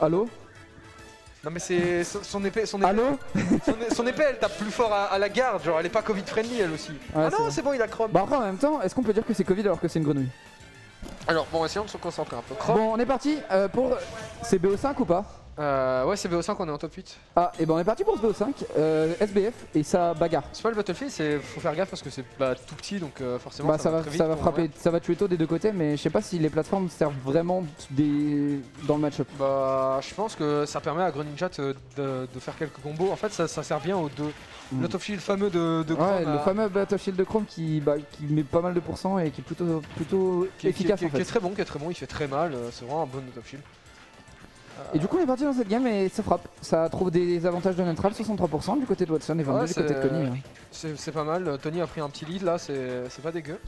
Allô? Non mais c'est son épée, Allô? son épée elle tape plus fort à la garde, genre elle est pas Covid friendly elle aussi. Ouais, Ah non c'est bon il a Chrome. Bah après en même temps, est-ce qu'on peut dire que c'est Covid alors que c'est une grenouille? Alors bon essayons de se concentrer un peu. Chrome. Bon on est parti pour... C'est BO5 ou pas? Ouais c'est BO5 on est en top 8. Ah et ben on est parti pour ce BO5, SBF et ça bagarre. C'est pas le Battlefield, faut faire gaffe parce que c'est tout petit donc forcément Bah ça va très vite, ça va frapper, ça va tuer tôt des deux côtés mais je sais pas si les plateformes servent vraiment dans le match-up. Bah je pense que ça permet à Greninja de faire quelques combos. En fait ça sert bien aux deux. Le top shield fameux de Chrome. Ouais, le fameux Battlefield de Chrome qui met pas mal de pourcents et qui est plutôt efficace en fait. Qui est très bon, il fait très mal, c'est vraiment un bon top shield. Et du coup on est parti dans cette game et ça frappe. Ça trouve des avantages de neutral, 63% du côté de Watson et 22% du côté de Tony. Hein. C'est pas mal, Tony a pris un petit lead là, c'est pas dégueu.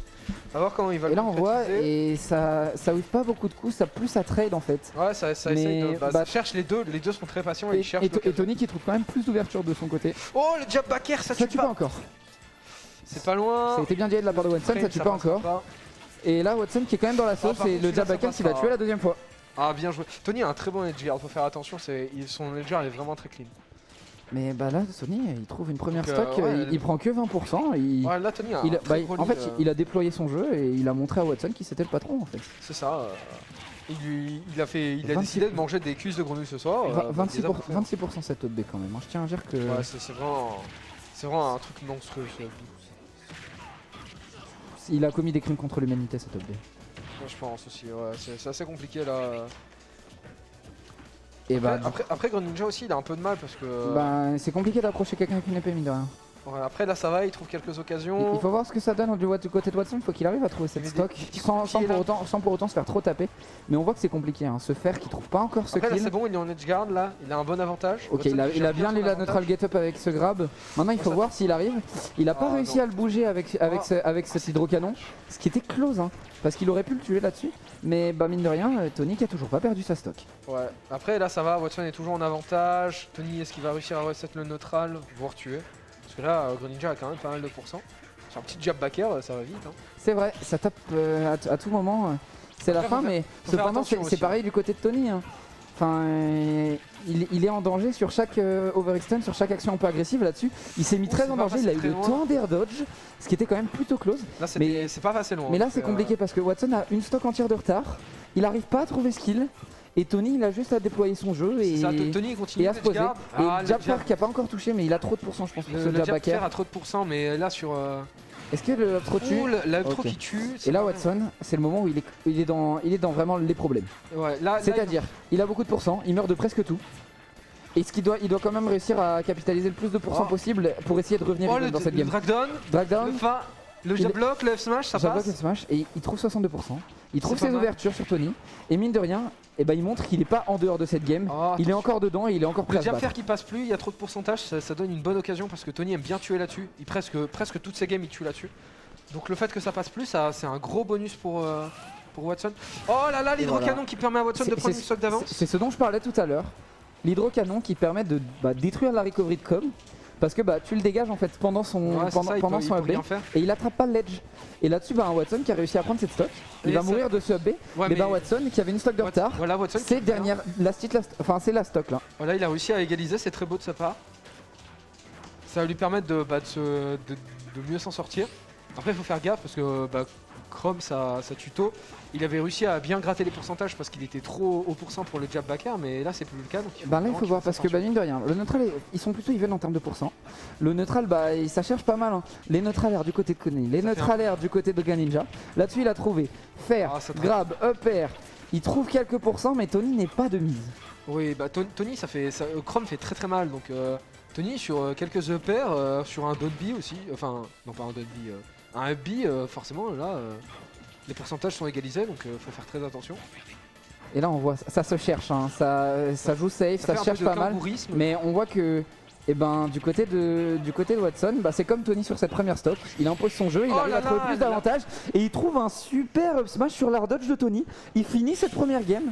A voir comment il va et le là on voit concrétiser. et ça whiff pas beaucoup de coups, ça plus ça trade en fait. Ouais ça essaye de... ça cherche les deux sont très patients et ils cherchent. Et Tony qui trouve quand même plus d'ouverture de son côté. Oh le jab back air ça tue pas encore. C'est pas loin. Ça a été bien dit de la part de Watson, ça tue pas encore. Et là Watson qui est quand même dans la sauce et le jab back air qui va tuer la deuxième fois. Ah bien joué. Tony a un très bon edgeguard, faut faire attention, son edgeguard est vraiment très clean. Mais bah là Tony il trouve une première stock, il prend que 20%. Ouais là Tony a en fait il a déployé son jeu et il a montré à Watson qui c'était le patron en fait. C'est ça. Il a décidé de manger des cuisses de grenouille ce soir. 26% cette top B quand même, je tiens à dire que... Ouais c'est vraiment un truc monstrueux. Il a commis des crimes contre l'humanité cette top B. Ouais, je pense aussi, ouais, c'est assez compliqué là. Et après Greninja aussi il a un peu de mal parce que... Bah c'est compliqué d'approcher quelqu'un avec une épée mine de rien. Ouais, après là ça va, il trouve quelques occasions. Il faut voir ce que ça donne du côté de Watson, il faut qu'il arrive à trouver cette stock sans pour autant se faire trop taper. Mais on voit que c'est compliqué, hein. Ce fer qui trouve pas encore ce kill. kill. Là c'est bon, il est en edgeguard là, il a un bon avantage. Ok, il a bien lu la neutral get up avec ce grab. Maintenant il faut voir s'il arrive. Il a pas réussi à le bouger avec cet hydrocanon, ce qui était close hein, parce qu'il aurait pu le tuer là-dessus. Mais bah mine de rien, Tony qui a toujours pas perdu sa stock. Ouais, après là ça va, Watson est toujours en avantage. Tony est-ce qu'il va réussir à reset le neutral, voire tuer? Parce que là, Greninja a quand même pas mal de pourcents. Sur un petit jab back air, ça va vite. Hein. C'est vrai, ça tape à tout moment. C'est la fin, mais cependant c'est pareil du côté de Tony. Hein. Enfin, il est en danger sur chaque overextend, sur chaque action un peu agressive là-dessus. Il s'est mis très en danger, il a eu le temps d'air dodge, ce qui était quand même plutôt close. Là, c'est pas assez long. Mais là, c'est compliqué parce que Watson a une stock entière de retard. Il n'arrive pas à trouver skill. Et Tony il a juste à déployer son jeu et, Tony continue à se poser. Et jab fair qui a pas encore touché mais il a trop de pourcents je pense pour ce jab back air. A trop de pourcents mais là sur... Est-ce que le up throw tue? Le up throw qui tue. Et là Watson c'est le moment où il est dans vraiment les problèmes. Ouais, c'est-à-dire il a beaucoup de pourcents, il meurt de presque tout. Et il doit quand même réussir à capitaliser le plus de pourcents possible pour essayer de revenir dans cette game. Drag down. Le jab block, le F smash, ça passe. F smash et il trouve 62%. Il trouve ses ouvertures sur Tony et mine de rien, il montre qu'il est pas en dehors de cette game. Il est encore dedans et il est encore prêt à se battre. Le jab fair qui passe plus, il y a trop de pourcentage, ça donne une bonne occasion parce que Tony aime bien tuer là-dessus. Presque toutes ses games il tue là-dessus. Donc le fait que ça passe plus, c'est un gros bonus pour Watson. Oh là là, l'hydrocanon qui permet à Watson de prendre une stock d'avance. C'est ce dont je parlais tout à l'heure. L'hydrocanon qui permet de détruire la recovery de Com. Parce que tu le dégages en fait pendant son up B et il attrape pas le ledge. Et là-dessus Watson qui a réussi à prendre cette stock, il va mourir de ce up B. Mais Watson qui avait une stock de retard, c'est c'est la stock là. Voilà, il a réussi à égaliser, c'est très beau de sa part. Ça va lui permettre de mieux s'en sortir. Après il faut faire gaffe parce que Chrome ça tuto. Il avait réussi à bien gratter les pourcentages parce qu'il était trop haut pourcent pour le jab back air, mais là c'est plus le cas. Donc là il faut voir parce que mine de rien, le neutral ils sont plutôt even en termes de pourcent. Le neutral ça cherche pas mal. Hein. Les neutralaires du côté de Konami, les neutralaires du côté de Greninja. Là-dessus il a trouvé fer, grab, up air. Il trouve quelques pourcents mais Tony n'est pas de mise. Oui Tony Chrome fait très mal donc Tony sur quelques up air, sur un down B aussi, enfin non pas un down B, un up B forcément là. Les pourcentages sont égalisés donc faut faire très attention. Et là on voit ça se cherche, hein. ça joue safe, ça se cherche pas mal. Mais on voit que du côté de Watson, c'est comme Tony sur cette première stock. Il impose son jeu, il arrive à trouver plus d'avantages et il trouve un super up smash sur l'air dodge de Tony. Il finit cette première game.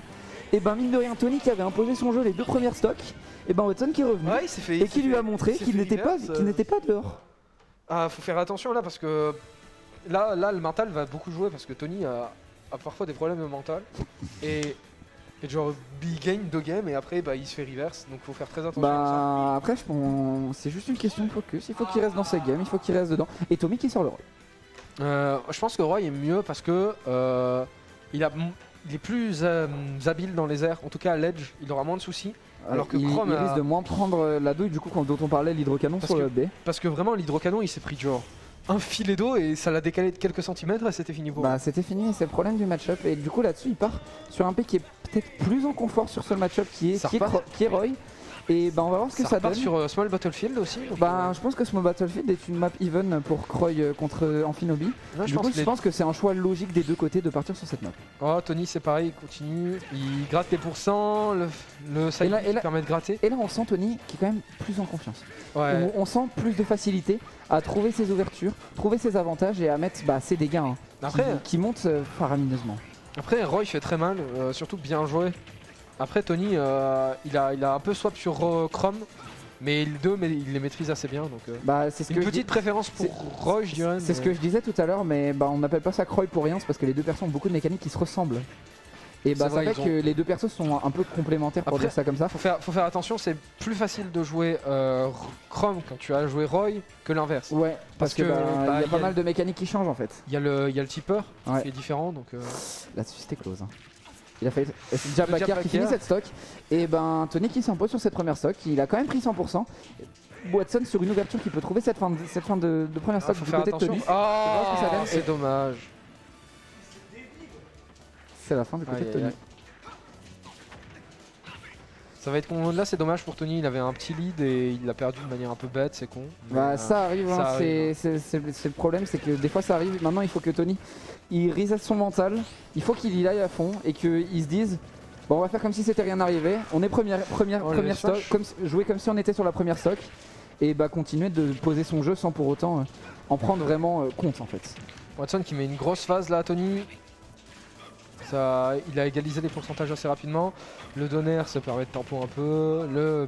Et mine de rien, Tony qui avait imposé son jeu les deux premières stocks, Watson qui est revenu et qui lui a montré qu'il n'était pas dehors. Ah, faut faire attention là parce que Là, le mental va beaucoup jouer parce que Tony a parfois des problèmes de mental. Et Et genre, il gagne 2 games et après il se fait reverse, donc faut faire très attention Bah après c'est juste une question de focus, il faut qu'il reste dans ses games, il faut qu'il reste dedans. Et Tommy qui sort le Roy. Je pense que Roy est mieux parce que il est plus habile dans les airs, en tout cas à l'edge, il aura moins de soucis. Alors que Chrome il risque de moins prendre la douille du coup dont on parlait, l'hydrocanon sur le B. Parce que vraiment l'hydrocanon il s'est pris genre un filet d'eau et ça l'a décalé de quelques centimètres et c'était fini pour Bah c'était fini et c'est le problème du match-up. Et du coup là-dessus il part sur un P qui est peut-être plus en confort sur ce match-up qui est Roy. Et bah on va voir ce que ça donne. Sur Small Battlefield aussi. Bah je pense que Small Battlefield est une map even pour Croy contre Amphinobi. Du coup je pense que c'est un choix logique des deux côtés de partir sur cette map. Oh Tony c'est pareil, il continue, il gratte les pourcents, le side permet de gratter. Et là on sent Tony qui est quand même plus en confiance. Ouais. On sent plus de facilité à trouver ses ouvertures, trouver ses avantages et à mettre ses dégâts qui montent faramineusement. Après Roy fait très mal, surtout bien joué. Après Tony il a un peu swap sur Chrome, mais il les maîtrise assez bien. Donc, c'est une petite préférence pour Roy je dirais. C'est ce que je disais tout à l'heure, mais on n'appelle pas ça Croy pour rien, c'est parce que les deux personnes ont beaucoup de mécaniques qui se ressemblent. Et ça fait que les deux persos sont un peu complémentaires pour dire ça comme ça. Faut faire attention, c'est plus facile de jouer Chrome quand tu as joué Roy que l'inverse. Ouais, parce que il y a pas mal de mécaniques qui changent en fait. Il y a le tipper qui est différent. Donc là-dessus c'était close. Il a fait déjà Bakar qui finit cette stock. Et Tony qui s'impose sur cette première stock. Il a quand même pris 100%. Watson sur une ouverture qui peut trouver cette fin de première stock du côté de Tony. C'est dommage. C'est la fin du côté de Tony. Ça va être con. Là c'est dommage pour Tony, il avait un petit lead et il l'a perdu de manière un peu bête, c'est con. Ça arrive, c'est le problème, c'est que des fois ça arrive. Maintenant il faut que Tony il reset son mental, il faut qu'il y aille à fond et qu'il se dise bon on va faire comme si c'était rien arrivé, on est première stock, jouer comme si on était sur la première stock et continuer de poser son jeu sans pour autant en prendre vraiment compte en fait. Watson qui met une grosse phase là, Tony. Il a égalisé les pourcentages assez rapidement. Le donner ça permet de tampon un peu. Le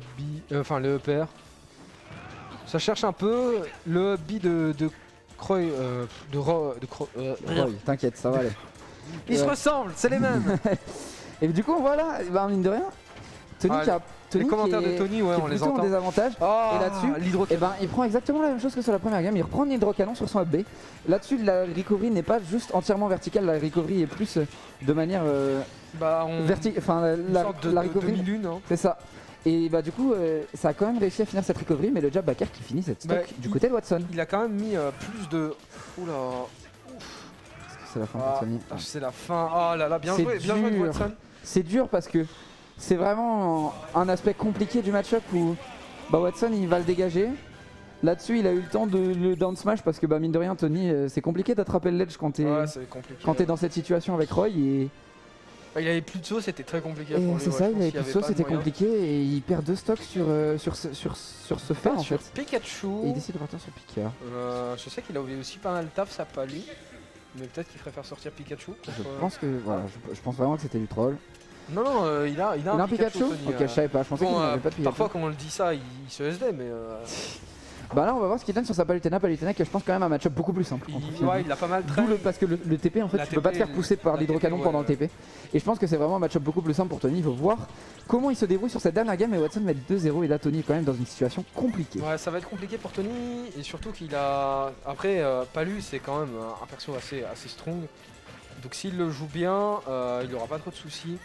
EPR. Ça cherche un peu. Le B de Croy. T'inquiète, ça va aller. Ils se ressemblent, c'est les mêmes. Et du coup voilà, mine de rien, Tony qui a les commentaires de Tony, on les entend. Des avantages. Et là-dessus, il prend exactement la même chose que sur la première game. Il reprend l'hydrocanon sur son up B. Là-dessus, la recovery n'est pas juste entièrement verticale. La recovery est plus de manière verticale. Enfin, la recovery, c'est ça. Et du coup, ça a quand même réussi à finir cette recovery. Mais le jab Bakar qui finit cette stock du côté de Watson. Il a quand même mis plus de. Oula. C'est la fin de Tony. C'est la fin. Oh là là, bien joué Watson. C'est dur parce que c'est vraiment un aspect compliqué du match-up où Watson il va le dégager. Là-dessus il a eu le temps de le down smash parce que mine de rien Tony c'est compliqué d'attraper le ledge quand t'es dans cette situation avec Roy et... Il avait plus de saut, c'était très compliqué. C'est ça, il avait plus de saut, c'était compliqué et il perd 2 stocks sur ce fait en fait. Pikachu. Et il décide de partir sur Pika. Je sais qu'il a oublié aussi pas mal de taf, ça pas lui. Mais peut-être qu'il ferait faire sortir Pikachu. Je pense vraiment que c'était du troll. Non, il a un Pikachu. Ok, je savais pas, je pensais qu'il n'avait pas de Pikachu. Parfois, quand on le dit ça, il se SD, mais. Là, on va voir ce qu'il donne sur sa Palutena. Palutena qui est, je pense, quand même un match-up beaucoup plus simple. Il a pas mal train. Parce que le TP, en fait, tu peux pas te faire pousser par l'hydrocanon pendant le TP. Et je pense que c'est vraiment un match-up beaucoup plus simple pour Tony. Il faut voir comment il se débrouille sur cette dernière game. Et Watson met 2-0. Et là, Tony est quand même dans une situation compliquée. Ouais, ça va être compliqué pour Tony. Et surtout qu'il a. Après, Palu, c'est quand même un perso assez strong. Donc s'il le joue bien, il n'aura pas trop de soucis.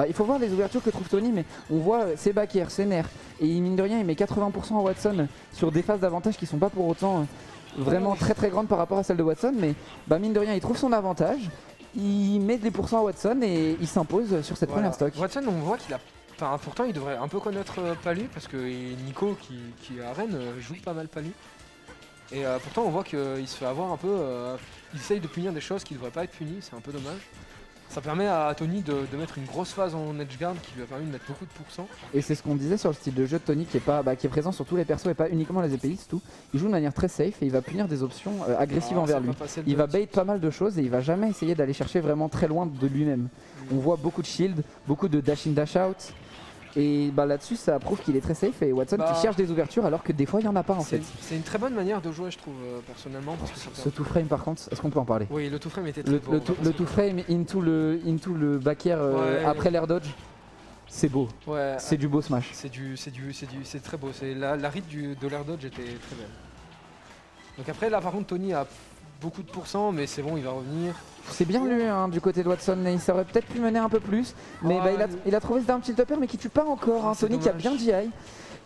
Il faut voir les ouvertures que trouve Tony, mais on voit c'est Bakar, c'est Ner, et mine de rien il met 80% à Watson sur des phases d'avantage qui sont pas pour autant vraiment très très grandes par rapport à celles de Watson, mais mine de rien il trouve son avantage, il met des pourcents à Watson et il s'impose sur cette première stock. Watson on voit qu'il a... Enfin, pourtant il devrait un peu connaître Palu parce que Nico qui est à Rennes joue pas mal Palu. Et pourtant on voit qu'il se fait avoir un peu, il essaye de punir des choses qui ne devraient pas être punies, c'est un peu dommage. Ça permet à Tony de mettre une grosse phase en edge guard qui lui a permis de mettre beaucoup de pourcents. Et c'est ce qu'on disait sur le style de jeu de Tony qui est présent sur tous les persos et pas uniquement les EPX, tout. Il joue de manière très safe et il va punir des options agressives envers lui. Il va bait pas mal de choses et il va jamais essayer d'aller chercher vraiment très loin de lui-même. On voit beaucoup de shield, beaucoup de dash in dash out. Et bah là-dessus ça prouve qu'il est très safe et Watson qui cherche des ouvertures alors que des fois il n'y en a pas en fait. C'est une très bonne manière de jouer je trouve personnellement. Parce que ce two frame par contre, est-ce qu'on peut en parler? Oui, le two frame était très beau. Le two frame into le back air après l'air dodge, c'est beau. Ouais, c'est du beau smash. C'est très beau. La read de l'air dodge était très belle. Donc après là par contre Tony a beaucoup de pourcents mais c'est bon, il va revenir. C'est bien lui hein, du côté de Watson, il aurait peut-être pu mener un peu plus, mais il a trouvé ce down tilt upper mais qui tue pas encore, hein. Tony qui a bien GI.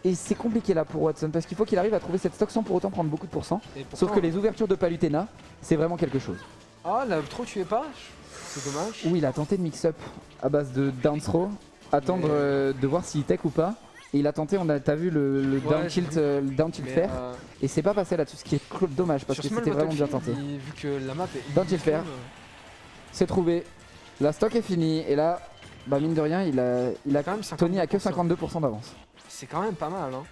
Et c'est compliqué là pour Watson parce qu'il faut qu'il arrive à trouver cette stock sans pour autant prendre beaucoup de pourcents. Sauf que les ouvertures de Palutena, c'est vraiment quelque chose. Ah là trop tué pas, c'est dommage. Oui, il a tenté de mix-up à base de down throw, attendre de voir s'il tech ou pas. Et il a tenté, t'as vu le down tilt faire, et c'est pas passé là-dessus, ce qui est dommage parce que c'était vraiment bien tenté. Vu que la map est down tilt faire, c'est trouvé, la stock est finie, et là, bah mine de rien, Tony a que 52% d'avance. C'est quand même pas mal hein.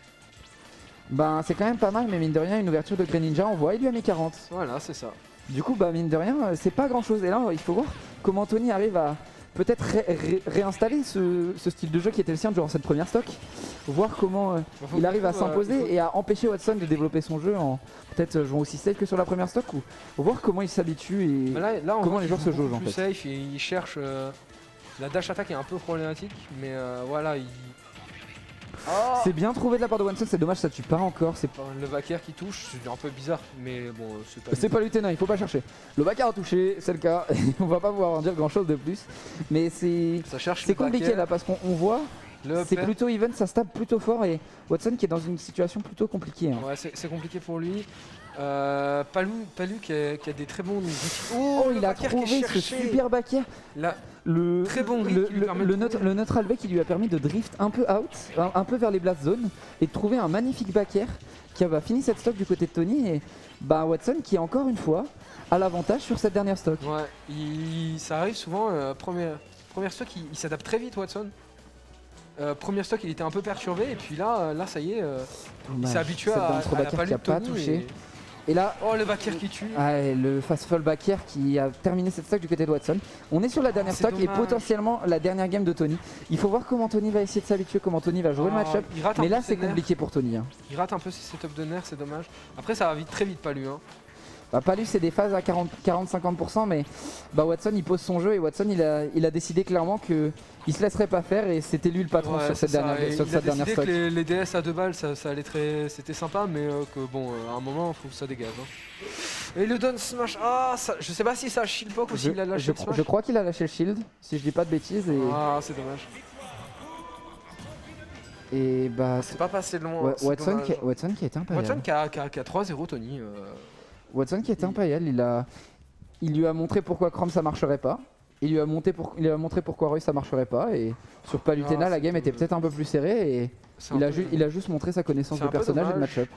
Bah c'est quand même pas mal, mais mine de rien, une ouverture de Greninja, on voit, il lui a mis 40. Voilà, c'est ça. Du coup, bah mine de rien, c'est pas grand chose, et là, il faut voir comment Tony arrive à peut-être réinstaller ce style de jeu qui était le sien durant cette première stock, voir comment il arrive à s'imposer et à empêcher Watson de développer son jeu en peut-être jouant aussi safe que sur la première stock, ou voir comment il s'habitue et là, comment les joueurs se jaugent en fait. Safe, il cherche la dash attack est un peu problématique, mais voilà, c'est bien trouvé de la part de Watson, c'est dommage ça tue pas encore. C'est le back air qui touche, c'est un peu bizarre, mais bon c'est pas Palutena, il faut pas chercher. Le back air a touché, c'est le cas, on va pas pouvoir en dire grand chose de plus, mais c'est compliqué là parce qu'on voit c'est plutôt even, ça stab plutôt fort et Watson qui est dans une situation plutôt compliquée hein. Ouais, c'est compliqué pour lui. Palou qui a des très bons défis. Oh, il a trouvé ce super back air. Le très bon le neutral B qui lui a permis de drift un peu out, un peu vers les blast zones et de trouver un magnifique back air qui a fini cette stock du côté de Tony et bah Watson qui encore une fois a l'avantage sur cette dernière stock. Ouais, ça arrive souvent, première stock il s'adapte très vite Watson. Première stock il était un peu perturbé et puis là ça y est, il s'est habitué à la palette de Tony. Et là, oh le back air qui tue. Le fast fall back air qui a terminé cette stock du côté de Watson. On est sur la dernière stock et potentiellement la dernière game de Tony. Il faut voir comment Tony va essayer de s'habituer, comment Tony va jouer le match-up. Mais là c'est compliqué pour Tony. Il rate un peu ses setups de nerfs, c'est dommage. Après ça va très vite pas lui. Bah Palus c'est des phases à 40-50% mais bah Watson il pose son jeu et Watson il a décidé clairement qu'il se laisserait pas faire et c'était lui le patron sur cette dernière stock. Que les DS à 2 balles ça allait c'était sympa mais que bon à un moment il faut que ça dégage. Et le down smash, je sais pas si ça a shield poke ou s'il a lâché le smash. Je crois qu'il a lâché le shield si je dis pas de bêtises et... c'est dommage. Et bah c'est pas passé loin. Watson qui a été impérial. Watson qui a 3-0 Tony. Watson qui était impérial, il lui a montré pourquoi Chrome ça marcherait pas, il lui a montré pourquoi Roy ça marcherait pas, et sur Palutena la game était peut-être un peu plus serrée et il a juste montré sa connaissance de personnage et de match-up.